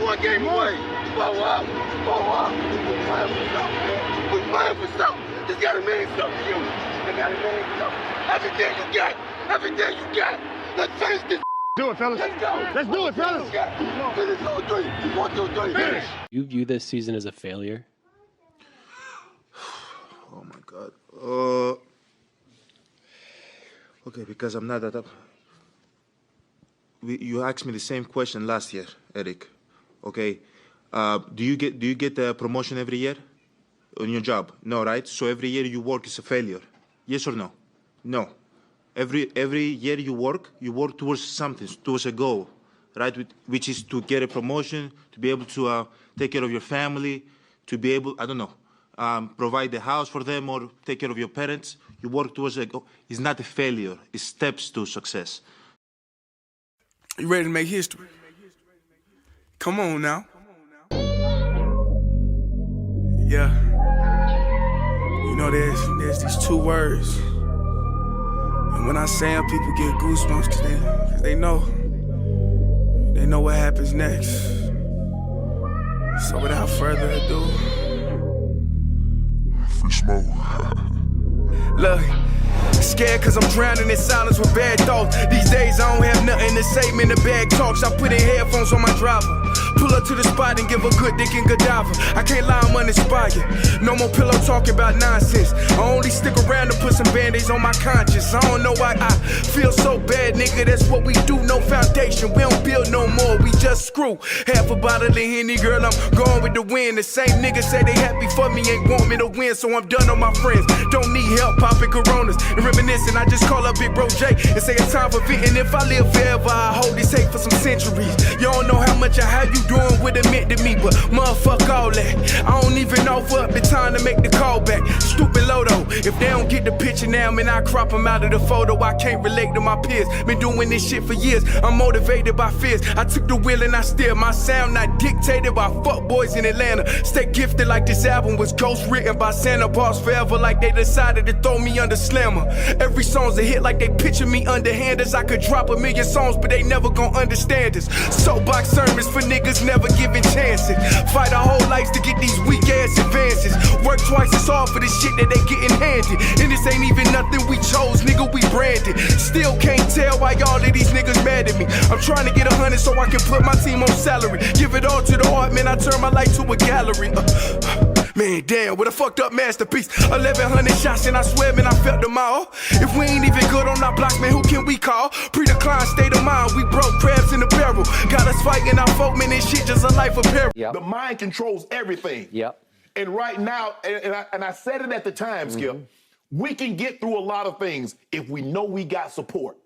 one game away. Blow up. We're playing for something, man. We're playing for something. It's gotta mean something to you. It gotta mean something. Everything you got. Everything you got. Let's finish this. Do it, fellas. Let's go. Let's do it, fellas. Finish 2-3. 1, 2, 3. Finish. You view this season as a failure? Oh my God. Okay, because I'm not that up. You asked me the same question last year, Eric. Okay. Do you get the promotion every year on your job? No, right? So every year you work is a failure. Yes or no? No. Every year you work towards something, towards a goal, right? Which is to get a promotion, to be able to take care of your family, to be able, I don't know, provide the house for them or take care of your parents. You work towards a goal. It's not a failure. It's steps to success. You ready to make history? Come on now. Yeah. You know, there's these two words. And when I say them, people get goosebumps cause they know what happens next. So without further ado, Free smoke. look, scared cause I'm drowning in silence with bad thoughts. These days I don't have nothing to say, man, the bag talks. I put in headphones on my driver. Pull up to the spot and give a good dick and Godiva. I can't lie, I'm uninspired. No more pillow talking about nonsense. I only stick around to put some band-aids on my conscience. I don't know why I feel so bad, nigga. That's what we do, no foundation. We don't build no more, we just screw. Half a bottle of Henny, girl, I'm going with the wind. The same niggas say they happy for me, ain't want me to win. So I'm done on my friends. Don't need help popping Coronas and reminiscing. I just call up Big Bro J and say it's time for venting. If I live forever, I hold this hate for some centuries. You don't know how much or how you doing what it meant to me, but motherfuck all that. I don't even offer up the time to make the call back. Stupid Lodo, if they don't get the picture now, man, I crop them out of the photo. I can't relate to my peers. Been doing this shit for years. I'm motivated by fears. I took the wheel and I steer. My sound not dictated by fuck boys in Atlanta. Stay gifted like this album was ghost written by Santa Bars forever, like they decided to throw me under Slammer. Every song's a hit like they picture me underhanders. I could drop a million songs, but they never gon' understand us. Soapbox sermons for niggas never giving chances. Fight our whole lives to get these weak ass advances. Work twice as hard for the shit that they getting handed. And this ain't even nothing we chose, nigga, we branded. Still can't tell why all of these niggas mad at me. I'm trying to get 100 so I can put my team on salary. Give it all to the art, man, I turn my life to a gallery. Man, damn, what a fucked up masterpiece. 1,100 shots and I swear, man, I felt them all. If we ain't even good on our block, man, who can we call? Pre-decline state of mind, we broke crabs in the barrel. Got us fighting our folk, man, this shit just a life of peril. Yep. The mind controls everything. Yep. And right now, and I said it at the time, Skip, we can get through a lot of things if we know we got support.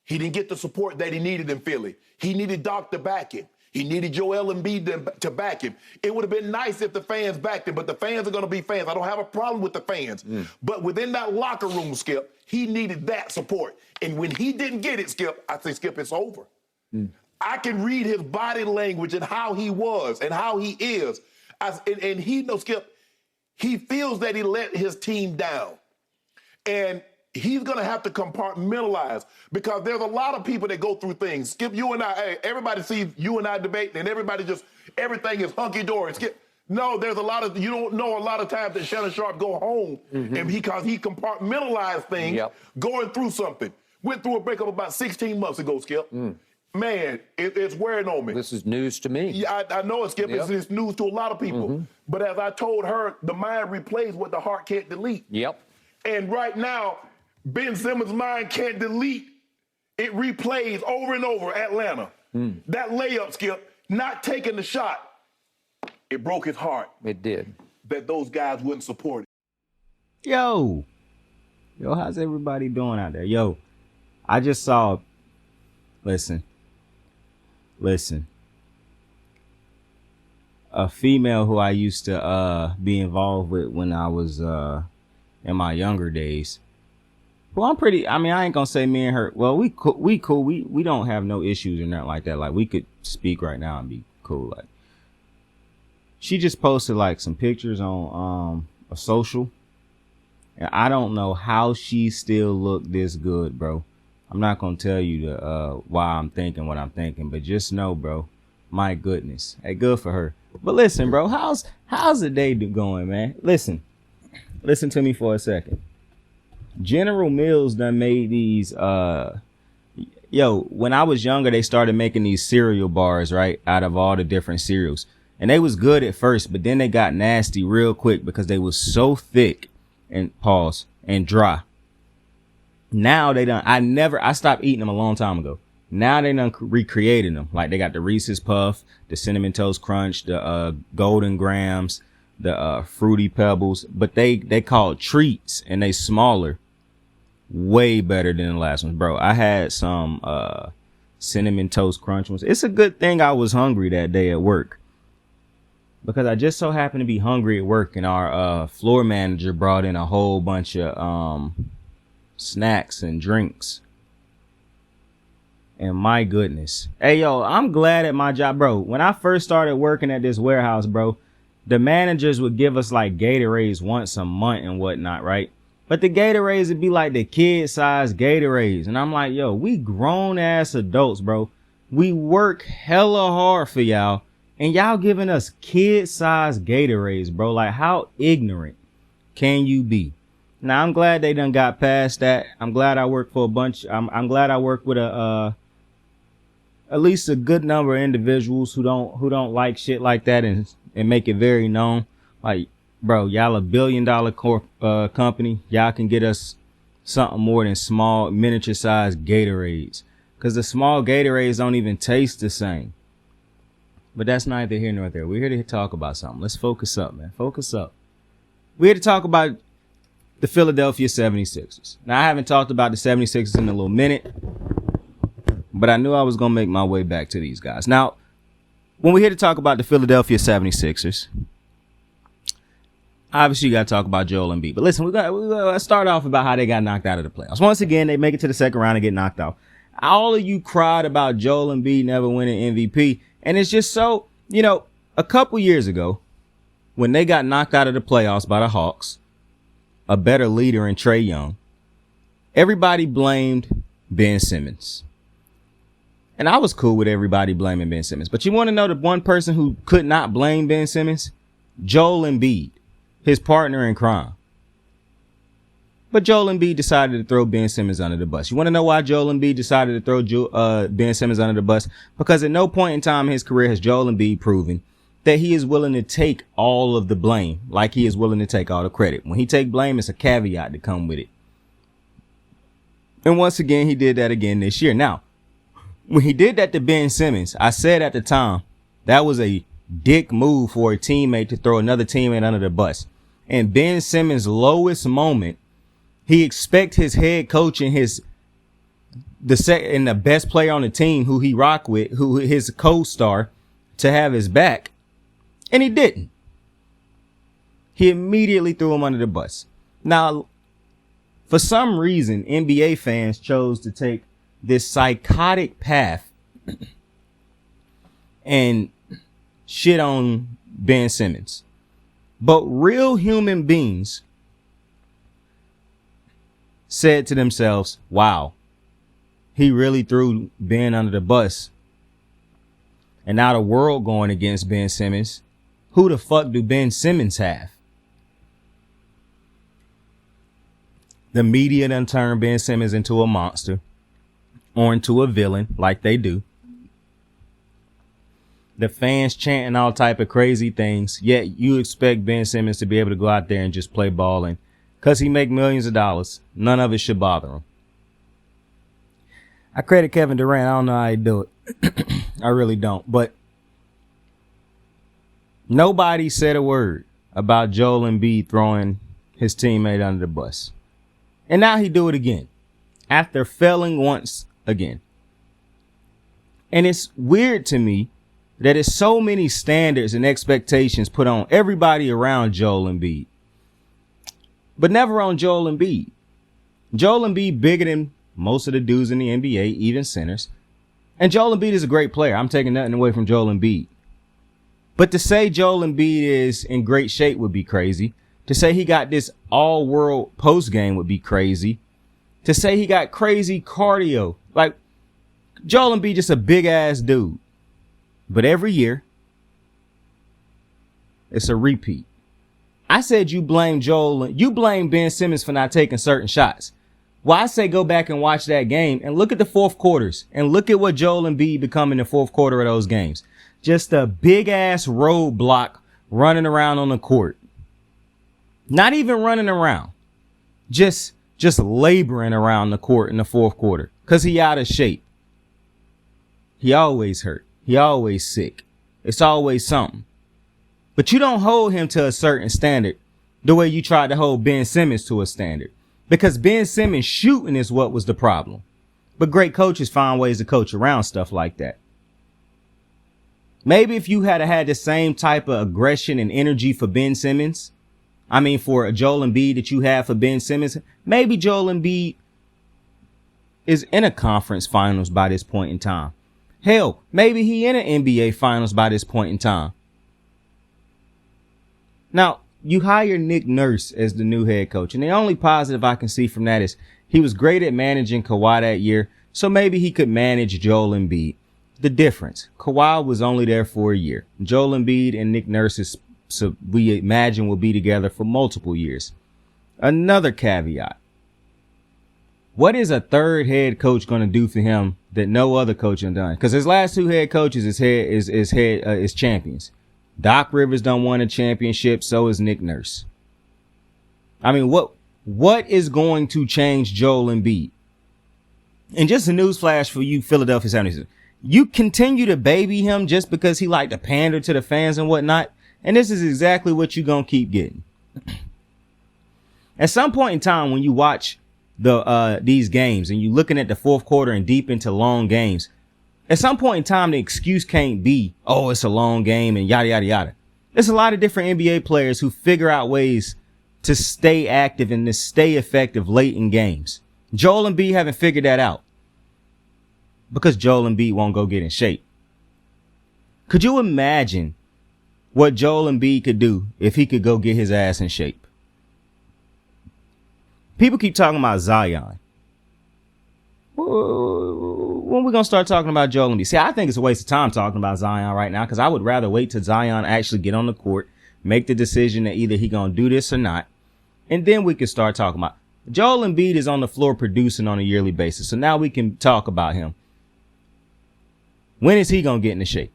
He didn't get the support that he needed in Philly. He needed Doc to back him. He needed Joel Embiid to back him. It would have been nice if the fans backed him, but the fans are going to be fans. I don't have a problem with the fans. But within that locker room, Skip, he needed that support. And when he didn't get it, Skip, I say, Skip, it's over. I can read his body language and how he was and how he is. And he knows, Skip, he feels that he let his team down. And he's going to have to compartmentalize because there's a lot of people that go through things. Skip, you and I, hey, everybody sees you and I debating and everybody just, everything is hunky-dory. Skip, no, there's a lot of, you don't know a lot of times that Shannon Sharp go home and because he compartmentalized things going through something. Went through a breakup about 16 months ago, Skip. Man, it's wearing on me. This is news to me. Yeah, I know it, Skip. It's news to a lot of people. But as I told her, the mind replays what the heart can't delete. Yep. And right now, Ben Simmons' mind can't delete. It replays over and over Atlanta. That layup, Skip, not taking the shot, it broke his heart. It did. That those guys wouldn't support it. Yo, how's everybody doing out there? Yo, I just saw, listen, a female who I used to be involved with when I was in my younger days. Well, I ain't gonna say me and her, well, we cool. We don't have no issues or nothing like that. Like, we could speak right now and be cool. Like, she just posted like some pictures on a social. And I don't know how she still looked this good, bro. I'm not gonna tell you why I'm thinking what I'm thinking, but just know, bro, My goodness. Hey, good for her. But listen, bro, how's the day going, man? Listen to me for a second. General Mills done made these, when I was younger, they started making these cereal bars, right? Out of all the different cereals. And they was good at first, but then they got nasty real quick because they was so thick and dry. Now I stopped eating them a long time ago. Now they done recreated them. Like they got the Reese's Puff, the Cinnamon Toast Crunch, the Golden Grams, the Fruity Pebbles, but they called treats and they smaller. Way better than the last ones, bro. I had some Cinnamon Toast Crunch ones. It's a good thing I was hungry that day at work, because I just so happened to be hungry at work, and our floor manager brought in a whole bunch of snacks and drinks. And my goodness. Hey, yo, I'm glad at my job, bro. When I first started working at this warehouse, bro, the managers would give us like Gatorades once a month and whatnot, right? But the Gatorades would be like the kid-sized Gatorades. And I'm like, yo, we grown-ass adults, bro. We work hella hard for y'all. And y'all giving us kid-sized Gatorades, bro. Like, how ignorant can you be? Now, I'm glad they done got past that. I'm glad I work for a bunch. I'm glad I work with at least a good number of individuals who don't like shit like that and make it very known. Like, bro, y'all $1 billion company. Y'all can get us something more than small miniature sized Gatorades, because the small Gatorades don't even taste the same. But that's neither here nor there. We're here to talk about something. Let's focus up, man. Focus up. We're here to talk about the Philadelphia 76ers. Now, I haven't talked about the 76ers in a little minute, but I knew I was going to make my way back to these guys. Now, when we're here to talk about the Philadelphia 76ers, obviously you got to talk about Joel Embiid. But listen, let's start off about how they got knocked out of the playoffs. Once again, they make it to the second round and get knocked out. All of you cried about Joel Embiid never winning MVP. And it's just so, a couple years ago, when they got knocked out of the playoffs by the Hawks, a better leader in Trae Young, everybody blamed Ben Simmons. And I was cool with everybody blaming Ben Simmons. But you want to know the one person who could not blame Ben Simmons? Joel Embiid, his partner in crime. But Joel Embiid decided to throw Ben Simmons under the bus. You want to know why Joel Embiid decided to throw Ben Simmons under the bus? Because at no point in time in his career has Joel Embiid proven that he is willing to take all of the blame, like he is willing to take all the credit. When he take blame, it's a caveat to come with it. And once again, he did that again this year. Now, when he did that to Ben Simmons, I said at the time, that was a dick move for a teammate to throw another teammate under the bus. And Ben Simmons' lowest moment, he expect his head coach and the best player on the team who he rock with, who his co-star, to have his back. And he didn't. He immediately threw him under the bus. Now, for some reason, NBA fans chose to take this psychotic path and shit on Ben Simmons. But real human beings said to themselves, wow, he really threw Ben under the bus. And now the world going against Ben Simmons. Who the fuck do Ben Simmons have? The media done turned Ben Simmons into a monster or into a villain like they do. The fans chanting all type of crazy things, yet you expect Ben Simmons to be able to go out there and just play ball, and because he make millions of dollars, none of it should bother him. I credit Kevin Durant. I don't know how he do it. I really don't. But nobody said a word about Joel Embiid throwing his teammate under the bus. And now he do it again after failing once again. And it's weird to me that it's so many standards and expectations put on everybody around Joel Embiid, but never on Joel Embiid. Joel Embiid bigger than most of the dudes in the NBA, even centers. And Joel Embiid is a great player. I'm taking nothing away from Joel Embiid. But to say Joel Embiid is in great shape would be crazy. To say he got this all-world post game would be crazy. To say he got crazy cardio. Like, Joel Embiid just a big-ass dude. But every year, it's a repeat. I said you blame Ben Simmons for not taking certain shots. Well, I say go back and watch that game and look at the fourth quarters and look at what Joel Embiid become in the fourth quarter of those games. Just a big ass roadblock running around on the court. Not even running around. Just laboring around the court in the fourth quarter because he out of shape. He always hurt. He always sick. It's always something. But you don't hold him to a certain standard the way you tried to hold Ben Simmons to a standard. Because Ben Simmons shooting is what was the problem. But great coaches find ways to coach around stuff like that. Maybe if you had the same type of aggression and energy for Ben Simmons, for Joel Embiid that you have for Ben Simmons, maybe Joel Embiid is in a conference finals by this point in time. Hell, maybe he in an NBA finals by this point in time. Now, you hire Nick Nurse as the new head coach, and the only positive I can see from that is he was great at managing Kawhi that year, so maybe he could manage Joel Embiid. The difference, Kawhi was only there for a year. Joel Embiid and Nick Nurse we imagine will be together for multiple years. Another caveat. What is a third head coach going to do for him that no other coach has done? Because his last two head coaches is champions. Doc Rivers done won a championship. So is Nick Nurse. What is going to change Joel Embiid? And just a newsflash for you Philadelphia 76ers. You continue to baby him just because he like to pander to the fans and whatnot. And this is exactly what you're going to keep getting. At some point in time, when you watch these games and you're looking at the fourth quarter and deep into long games, at some point in time, the excuse can't be, oh, it's a long game and yada, yada, yada. There's a lot of different NBA players who figure out ways to stay active and to stay effective late in games. Joel Embiid haven't figured that out because Joel Embiid won't go get in shape. Could you imagine what Joel Embiid could do if he could go get his ass in shape? People keep talking about Zion. When we going to start talking about Joel Embiid? See, I think it's a waste of time talking about Zion right now because I would rather wait till Zion actually get on the court, make the decision that either he going to do this or not, and then we can start talking about Joel Embiid is on the floor producing on a yearly basis. So now we can talk about him. When is he going to get into shape?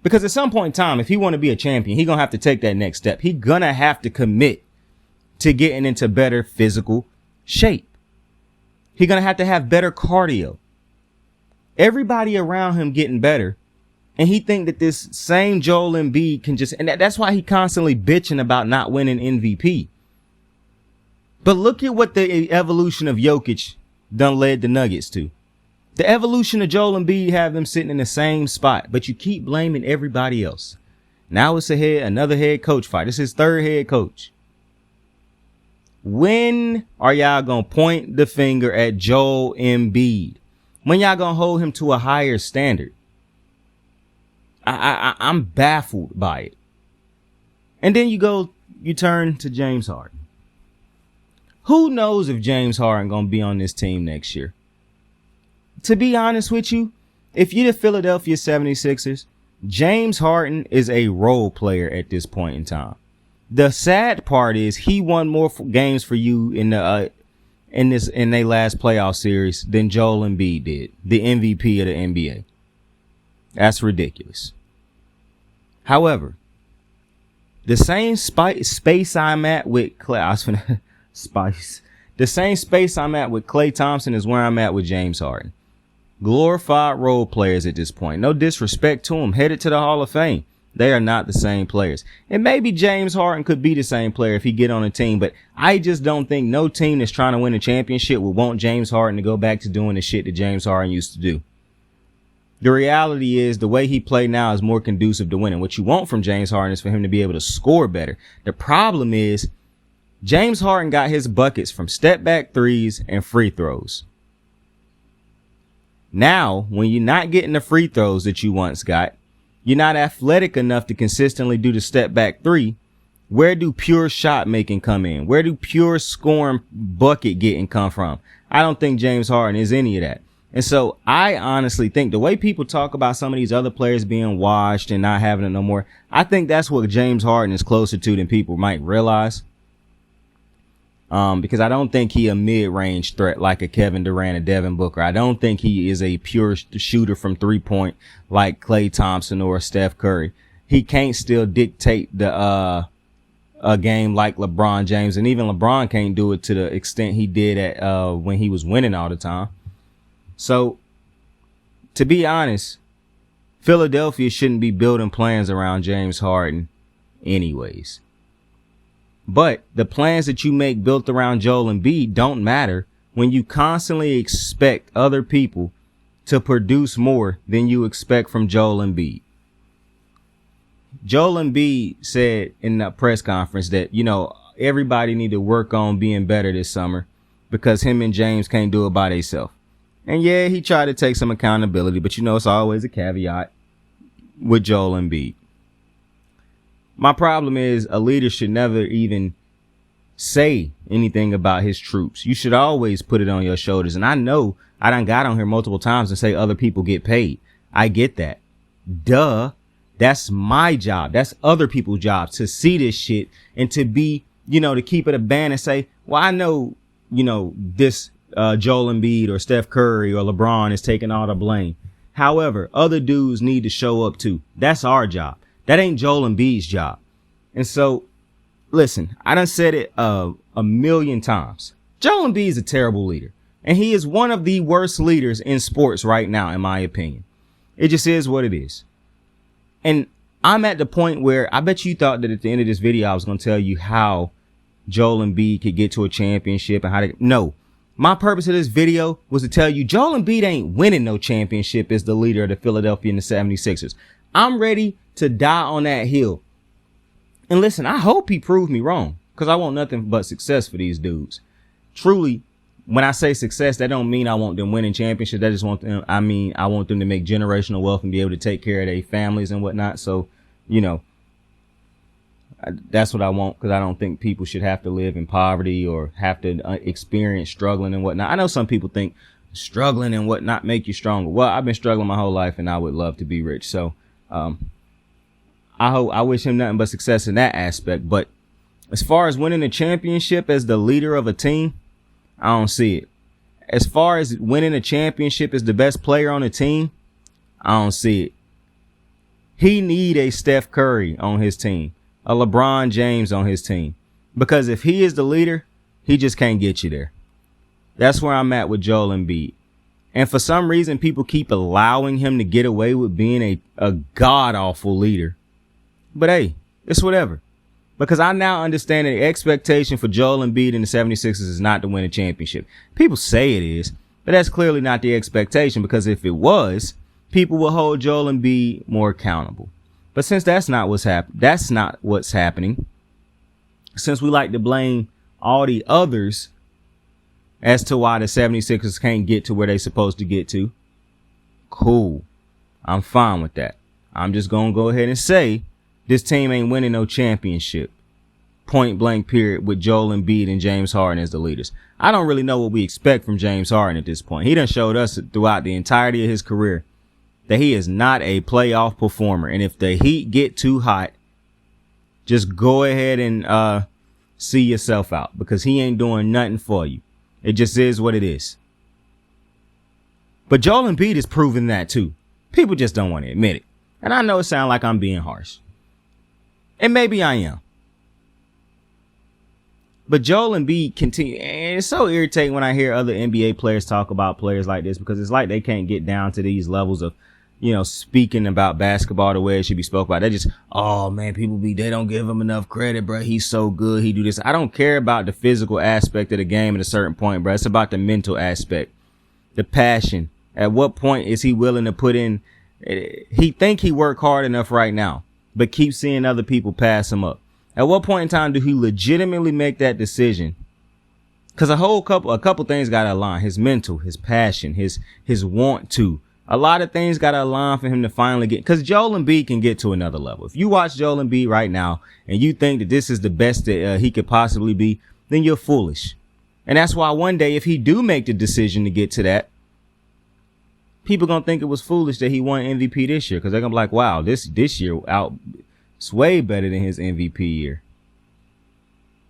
Because at some point in time, if he want to be a champion, he going to have to take that next step. He going to have to commit to getting into better physical shape. He going to have better cardio. Everybody around him getting better. And he think that this same Joel Embiid can just, and that's why he constantly bitching about not winning MVP. But look at what the evolution of Jokic done led the Nuggets to. The evolution of Joel Embiid have them sitting in the same spot, but you keep blaming everybody else. Now it's another head coach fight. This is his third head coach. When are y'all going to point the finger at Joel Embiid? When y'all going to hold him to a higher standard? I'm baffled by it. And then you turn to James Harden. Who knows if James Harden going to be on this team next year? To be honest with you, if you're the Philadelphia 76ers, James Harden is a role player at this point in time. The sad part is he won more games for you in their last playoff series than Joel Embiid did, the MVP of the NBA. That's ridiculous. However, the same space I'm at with Klay Thompson is where I'm at with James Harden. Glorified role players at this point. No disrespect to them. Headed to the Hall of Fame. They are not the same players. And maybe James Harden could be the same player if he get on a team, but I just don't think no team that's trying to win a championship would want James Harden to go back to doing the shit that James Harden used to do. The reality is the way he play now is more conducive to winning. What you want from James Harden is for him to be able to score better. The problem is James Harden got his buckets from step back threes and free throws. Now, when you're not getting the free throws that you once got, you're not athletic enough to consistently do the step back three. Where do pure shot making come in? Where do pure scoring bucket getting come from? I don't think James Harden is any of that. And so I honestly think the way people talk about some of these other players being washed and not having it no more, I think that's what James Harden is closer to than people might realize. Because I don't think he a mid-range threat like a Kevin Durant or Devin Booker. I don't think he is a pure shooter from 3-point like Klay Thompson or Steph Curry. He can't still dictate a game like LeBron James, and even LeBron can't do it to the extent he did at when he was winning all the time. So, to be honest, Philadelphia shouldn't be building plans around James Harden anyways. But the plans that you make built around Joel Embiid don't matter when you constantly expect other people to produce more than you expect from Joel Embiid. Joel Embiid said in the press conference that, you know, everybody need to work on being better this summer because him and James can't do it by themselves. And yeah, he tried to take some accountability, but you know, it's always a caveat with Joel Embiid. My problem is a leader should never even say anything about his troops. You should always put it on your shoulders. And I know I done got on here multiple times and say other people get paid. I get that. Duh. That's my job. That's other people's job to see this shit and to be, you know, to keep it a band and say, well, I know, you know, this Joel Embiid or Steph Curry or LeBron is taking all the blame. However, other dudes need to show up too. That's our job. That ain't Joel Embiid's job. And so, listen, I done said it a million times. Joel Embiid is a terrible leader. And he is one of the worst leaders in sports right now, in my opinion. It just is what it is. And I'm at the point where I bet you thought that at the end of this video, I was going to tell you how Joel Embiid could get to a championship and how to. No, my purpose of this video was to tell you Joel Embiid ain't winning no championship as the leader of the Philadelphia and the 76ers. I'm ready to die on that hill. And listen, I hope he proved me wrong because I want nothing but success for these dudes. Truly, when I say success, that don't mean I want them winning championships. That just want them. I mean, I want them to make generational wealth and be able to take care of their families and whatnot. So, you know, that's what I want because I don't think people should have to live in poverty or have to experience struggling and whatnot. I know some people think struggling and whatnot make you stronger. Well, I've been struggling my whole life and I would love to be rich. So, I wish him nothing but success in that aspect. But as far as winning a championship as the leader of a team, I don't see it. As far as winning a championship as the best player on the team, I don't see it. He need a Steph Curry on his team, a LeBron James on his team, because if he is the leader, he just can't get you there. That's where I'm at with Joel Embiid. And for some reason, people keep allowing him to get away with being a god-awful leader. But hey, it's whatever. Because I now understand that the expectation for Joel Embiid and the 76ers is not to win a championship. People say it is, but that's clearly not the expectation, because if it was, people will hold Joel Embiid more accountable. But since that's not what's happening, since we like to blame all the others as to why the 76ers can't get to where they're supposed to get to, cool. I'm fine with that. I'm just going to go ahead and say this team ain't winning no championship. Point blank period, with Joel Embiid and James Harden as the leaders. I don't really know what we expect from James Harden at this point. He done showed us throughout the entirety of his career that he is not a playoff performer. And if the Heat get too hot, just go ahead and see yourself out, because he ain't doing nothing for you. It just is what it is. But Joel Embiid is proving that too. People just don't want to admit it. And I know it sounds like I'm being harsh. And maybe I am. But Joel Embiid continue, and it's so irritating when I hear other NBA players talk about players like this, because it's like they can't get down to these levels of, you know, speaking about basketball the way it should be spoke about. They just, oh man, they don't give him enough credit, bro. He's so good. He do this. I don't care about the physical aspect of the game at a certain point, bro. It's about the mental aspect, the passion. At what point is he willing to put in? He think he work hard enough right now, but keep seeing other people pass him up. At what point in time do he legitimately make that decision? Because a couple things got to align. His mental, his passion, his want to. A lot of things got to align for him to finally get. Because Joel Embiid can get to another level. If you watch Joel Embiid right now and you think that this is the best that he could possibly be, then you're foolish. And that's why one day, if he do make the decision to get to that, people gonna think it was foolish that he won MVP this year because they're gonna be like, wow, this year out, it's way better than his MVP year.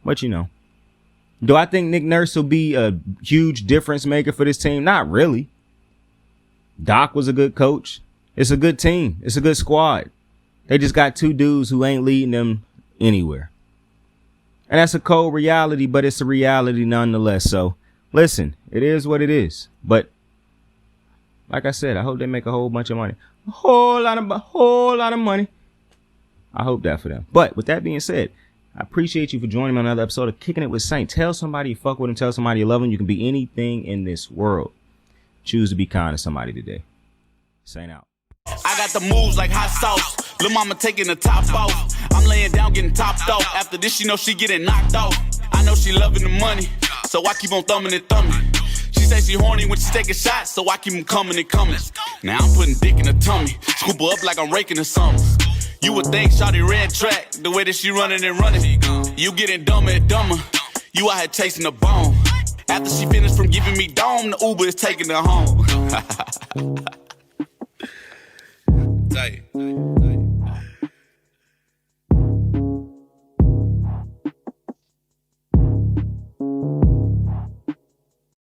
But you know, do I think Nick Nurse will be a huge difference maker for this team? Not really. Doc was a good coach. It's a good team. It's a good squad. They just got two dudes who ain't leading them anywhere. And that's a cold reality, but it's a reality nonetheless. So listen, it is what it is. But like I said, I hope they make a whole bunch of money. A whole lot of money. I hope that for them. But with that being said, I appreciate you for joining me on another episode of Kicking It with Saint. Tell somebody you fuck with them. Tell somebody you love them. You can be anything in this world. Choose to be kind to somebody today. Saint out. I got the moves like hot sauce. Lil' mama taking the top off. I'm laying down getting topped off. After this, she know she getting knocked off. I know she loving the money, so I keep on thumbing and thumbing. She say she horny when she taking shots, so I keep them coming and coming. Now I'm putting dick in her tummy. Scoop her up like I'm raking or something. You would think shawty red track, the way that she running and running. You getting dumber and dumber. You out here chasing the bone. After she finished from giving me dome, the Uber is taking her home. Tight.